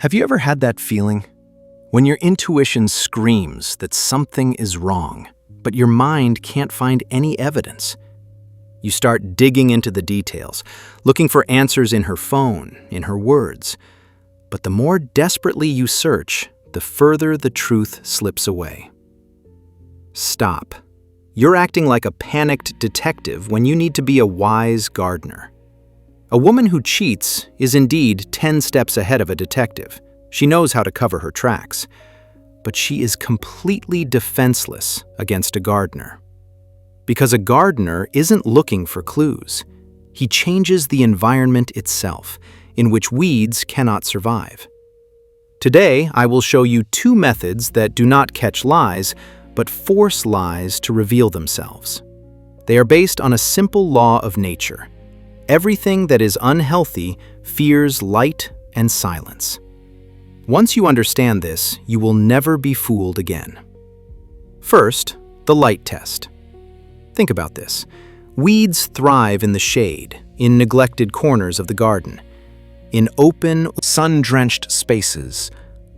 Have you ever had that feeling? When your intuition screams that something is wrong, but your mind can't find any evidence. You start digging into the details, looking for answers in her phone, in her words. But the more desperately you search, the further the truth slips away. Stop. You're acting like a panicked detective when you need to be a wise gardener. A woman who cheats is indeed 10 steps ahead of a detective. She knows how to cover her tracks. But she is completely defenseless against a gardener. Because a gardener isn't looking for clues. He changes the environment itself, in which weeds cannot survive. Today, I will show you 2 methods that do not catch lies, but force lies to reveal themselves. They are based on a simple law of nature. Everything that is unhealthy fears light and silence. Once you understand this, you will never be fooled again. First, the light test. Think about this. Weeds thrive in the shade, in neglected corners of the garden. In open, sun-drenched spaces,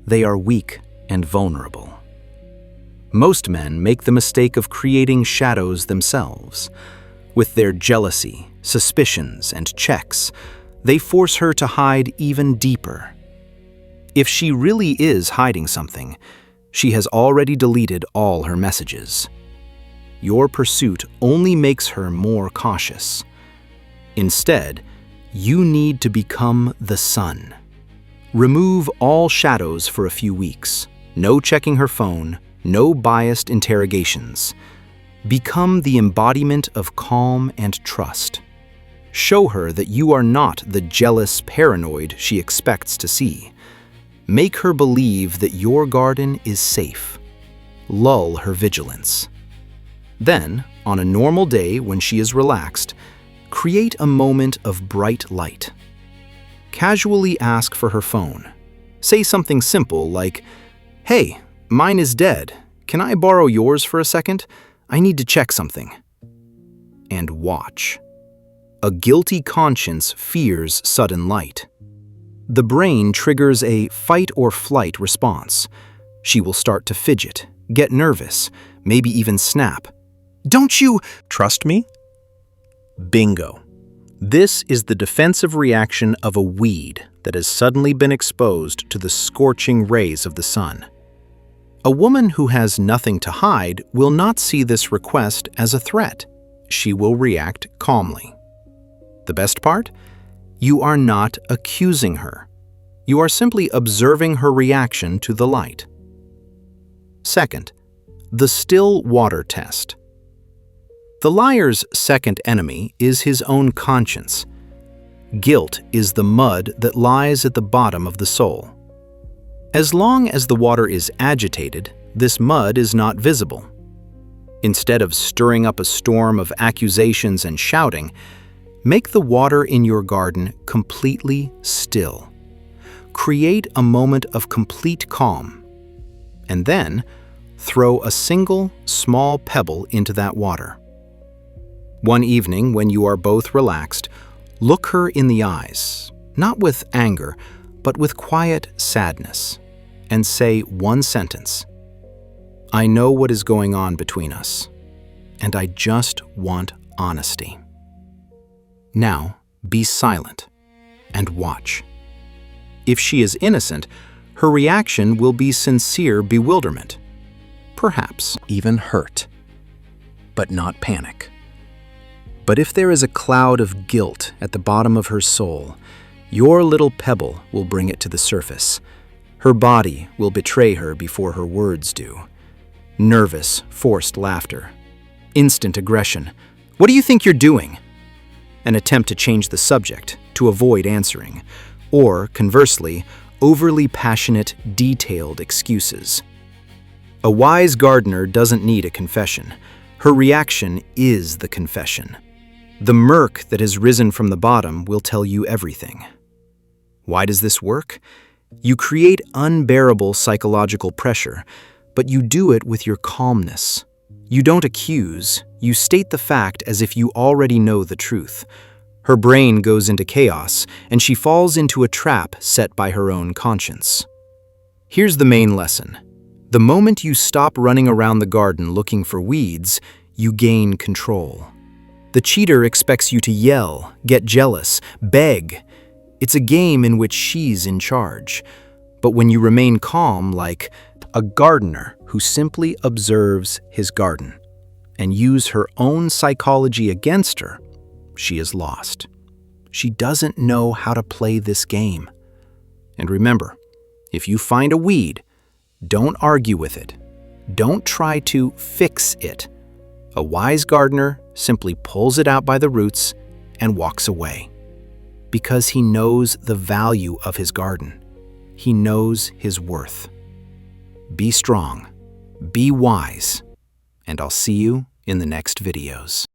they are weak and vulnerable. Most men make the mistake of creating shadows themselves. With their jealousy, suspicions, and checks, they force her to hide even deeper. If she really is hiding something, she has already deleted all her messages. Your pursuit only makes her more cautious. Instead, you need to become the sun. Remove all shadows for a few weeks. No checking her phone, no biased interrogations. Become the embodiment of calm and trust. Show her that you are not the jealous paranoid she expects to see. Make her believe that your garden is safe. Lull her vigilance. Then, on a normal day when she is relaxed, create a moment of bright light. Casually ask for her phone. Say something simple like, "Hey, mine is dead. Can I borrow yours for a second? I need to check something." And watch. A guilty conscience fears sudden light. The brain triggers a fight or flight response. She will start to fidget, get nervous, maybe even snap. "Don't you trust me?" Bingo. This is the defensive reaction of a weed that has suddenly been exposed to the scorching rays of the sun. A woman who has nothing to hide will not see this request as a threat. She will react calmly. The best part? You are not accusing her. You are simply observing her reaction to the light. Second, the still water test. The liar's second enemy is his own conscience. Guilt is the mud that lies at the bottom of the soul. As long as the water is agitated, this mud is not visible. Instead of stirring up a storm of accusations and shouting, make the water in your garden completely still. Create a moment of complete calm, and then throw a single small pebble into that water. One evening, when you are both relaxed, look her in the eyes, not with anger, but with quiet sadness, and say one sentence. "I know what is going on between us, and I just want honesty." Now, be silent and watch. If she is innocent, her reaction will be sincere bewilderment, perhaps even hurt, but not panic. But if there is a cloud of guilt at the bottom of her soul, your little pebble will bring it to the surface. Her body will betray her before her words do. Nervous, forced laughter. Instant aggression. "What do you think you're doing?" An attempt to change the subject, to avoid answering. Or, conversely, overly passionate, detailed excuses. A wise gardener doesn't need a confession. Her reaction is the confession. The murk that has risen from the bottom will tell you everything. Why does this work? You create unbearable psychological pressure, but you do it with your calmness. You don't accuse, you state the fact as if you already know the truth. Her brain goes into chaos, and she falls into a trap set by her own conscience. Here's the main lesson. The moment you stop running around the garden looking for weeds, you gain control. The cheater expects you to yell, get jealous, beg. It's a game in which she's in charge. But when you remain calm, like a gardener who simply observes his garden, and use her own psychology against her, she is lost. She doesn't know how to play this game. And remember, if you find a weed, don't argue with it. Don't try to fix it. A wise gardener simply pulls it out by the roots and walks away. Because he knows the value of his garden. He knows his worth. Be strong, be wise, and I'll see you in the next videos.